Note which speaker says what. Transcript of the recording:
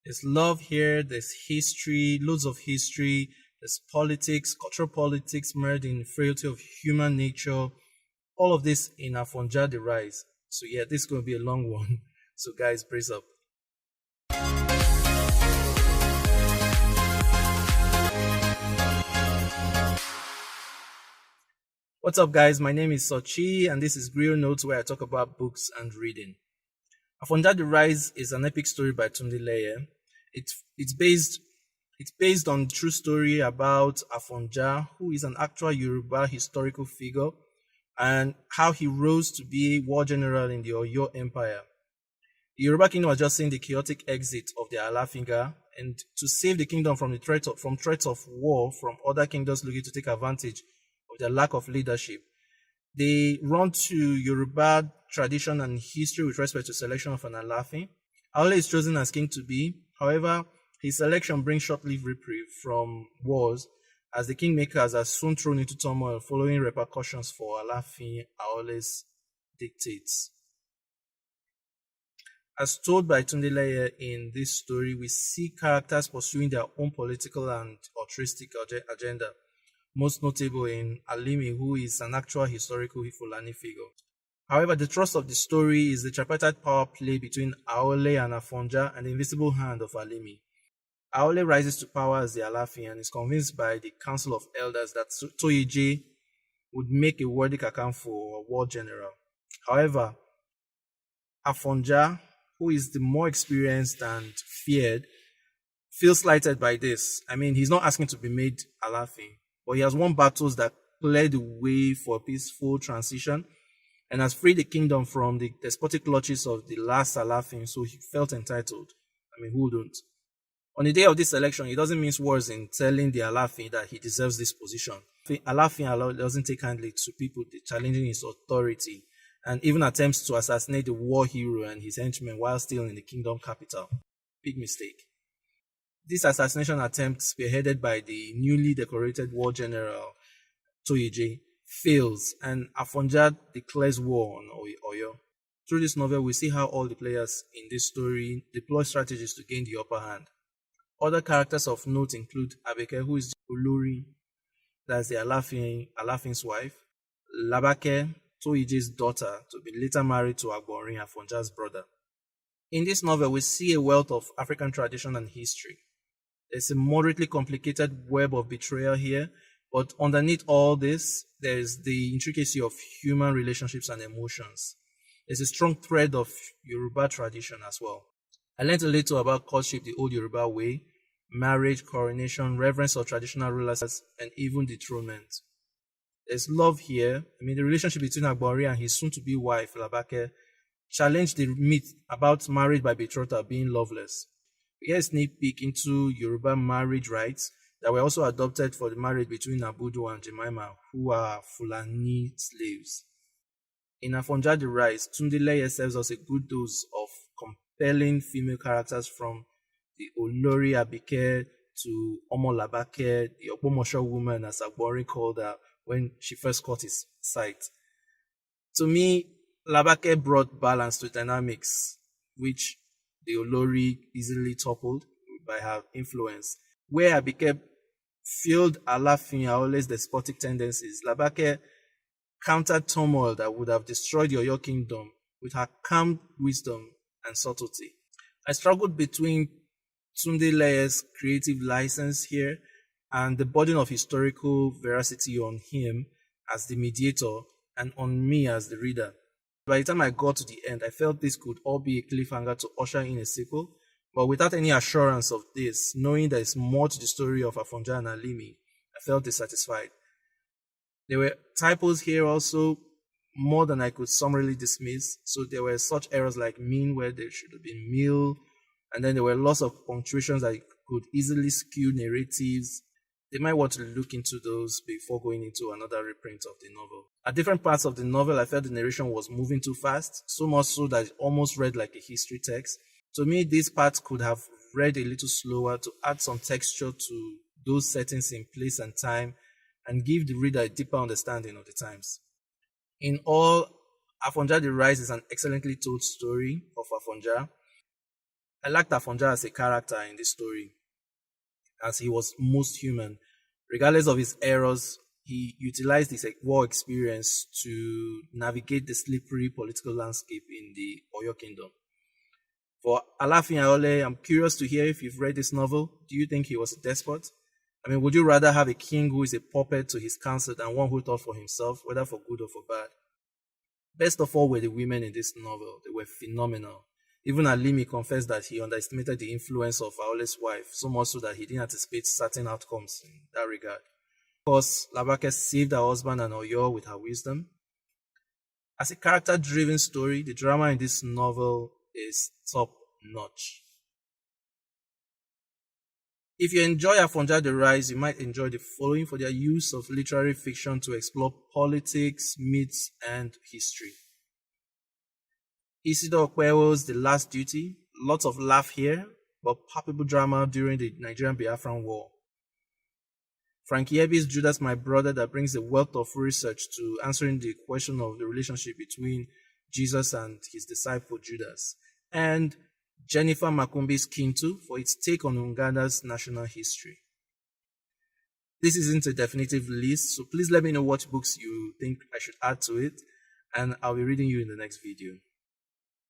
Speaker 1: There's love here, there's history, loads of history, there's politics, cultural politics merged in frailty of human nature. All of this in Afonja the Rise. So yeah, this is going to be a long one. So guys, brace up. What's up guys, my name is Sochi and this is Grill Notes where I talk about books and reading. Afonja the Rise is an epic story by Tunde Leye. It's based on a true story about Afonja, who is an actual Yoruba historical figure, and how he rose to be a war general in the Oyo Empire. The Yoruba kingdom was just seeing the chaotic exit of the Alafinga, and to save the kingdom from threats of war from other kingdoms looking to take advantage of their lack of leadership, they run to Yoruba tradition and history with respect to selection of an Alafin. Aole is chosen as king to be. However, his selection brings short-lived reprieve from wars, as the kingmakers are soon thrown into turmoil following repercussions for Alafin Aole's dictates. As told by Tunde Leye in this story, we see characters pursuing their own political and altruistic agenda, most notable in Alimi, who is an actual historical Ifulani figure. However, the thrust of the story is the tripartite power play between Aole and Afonja and the invisible hand of Alimi. Aole rises to power as the Alafin and is convinced by the Council of Elders that Toyeje would make a worthy Kakan for a war general. However, Afonja, who is the more experienced and feared, feels slighted by this. I mean, he's not asking to be made Alafin, but he has won battles that cleared the way for a peaceful transition and has freed the kingdom from the despotic clutches of the last Alafin, so he felt entitled. I mean, who wouldn't? On the day of this election, he doesn't mince words in telling the Alafin that he deserves this position. Alafin doesn't take kindly to people challenging his authority and even attempts to assassinate the war hero and his henchmen while still in the kingdom capital. Big mistake. This assassination attempt, spearheaded by the newly decorated war general Toyeje, fails and Afonja declares war on Oyo. Through this novel, we see how all the players in this story deploy strategies to gain the upper hand. Other characters of note include Abeke, who is Olori, that's the Alafin's wife, Labake, Toyeje's daughter, to be later married to Agborin, Afonja's brother. In this novel, we see a wealth of African tradition and history. There's a moderately complicated web of betrayal here, but underneath all this, there's the intricacy of human relationships and emotions. There's a strong thread of Yoruba tradition as well. I learned a little about courtship the old Yoruba way, marriage, coronation, reverence of traditional rulers, and even dethronement. There's love here. I mean, the relationship between Agbori and his soon-to-be wife, Labake, challenged the myth about marriage by betrothal being loveless. We get a sneak peek into Yoruba marriage rites that were also adopted for the marriage between Abudu and Jemima, who are Fulani slaves. In Afonja the Rise, Tunde Leye serves us a good dose of compelling female characters, from the Olori Abike to Omo Labake, the Ogbomosho woman, as Agbori called her when she first caught his sight. To me, Labake brought balance to dynamics, which the Olori easily toppled by her influence. Where Abike fueled Alafin Aole's despotic tendencies, Labake countered turmoil that would have destroyed the Oyo Kingdom with her calm wisdom and subtlety. I struggled between Tunde Leye's creative license here and the burden of historical veracity on him as the mediator and on me as the reader. By the time I got to the end, I felt this could all be a cliffhanger to usher in a sequel, but without any assurance of this, knowing there is more to the story of Afonja and Alimi, I felt dissatisfied. There were typos here also, more than I could summarily dismiss. So there were such errors like mean where there should have been meal, and then there were lots of punctuations that could easily skew narratives. They might want to look into those before going into another reprint of the novel. At different parts of the novel, I felt the narration was moving too fast, so much so that it almost read like a history text. To me, these parts could have read a little slower to add some texture to those settings in place and time and give the reader a deeper understanding of the times. In all, Afonja the Rise is an excellently told story of Afonja. I liked Afonja as a character in this story, as he was most human. Regardless of his errors, he utilized his war experience to navigate the slippery political landscape in the Oyo Kingdom. For Alafin Aole, I'm curious to hear if you've read this novel. Do you think he was a despot? I mean, would you rather have a king who is a puppet to his council than one who thought for himself, whether for good or for bad? Best of all were the women in this novel. They were phenomenal. Even Alimi confessed that he underestimated the influence of Aole's wife, so much so that he didn't anticipate certain outcomes in that regard. Of course, Labake saved her husband and Oyo with her wisdom. As a character-driven story, the drama in this novel is top-notch. If you enjoy Afonja the Rise, you might enjoy the following for their use of literary fiction to explore politics, myths, and history. Isidore Okwewo's The Last Duty, lots of laugh here, but palpable drama during the Nigerian Biafran War. Frankie Ebi's Judas My Brother, that brings a wealth of research to answering the question of the relationship between Jesus and his disciple Judas. And Jennifer Makumbi's Kintu for its take on Uganda's national history. This isn't a definitive list, so please let me know what books you think I should add to it, and I'll be reading you in the next video.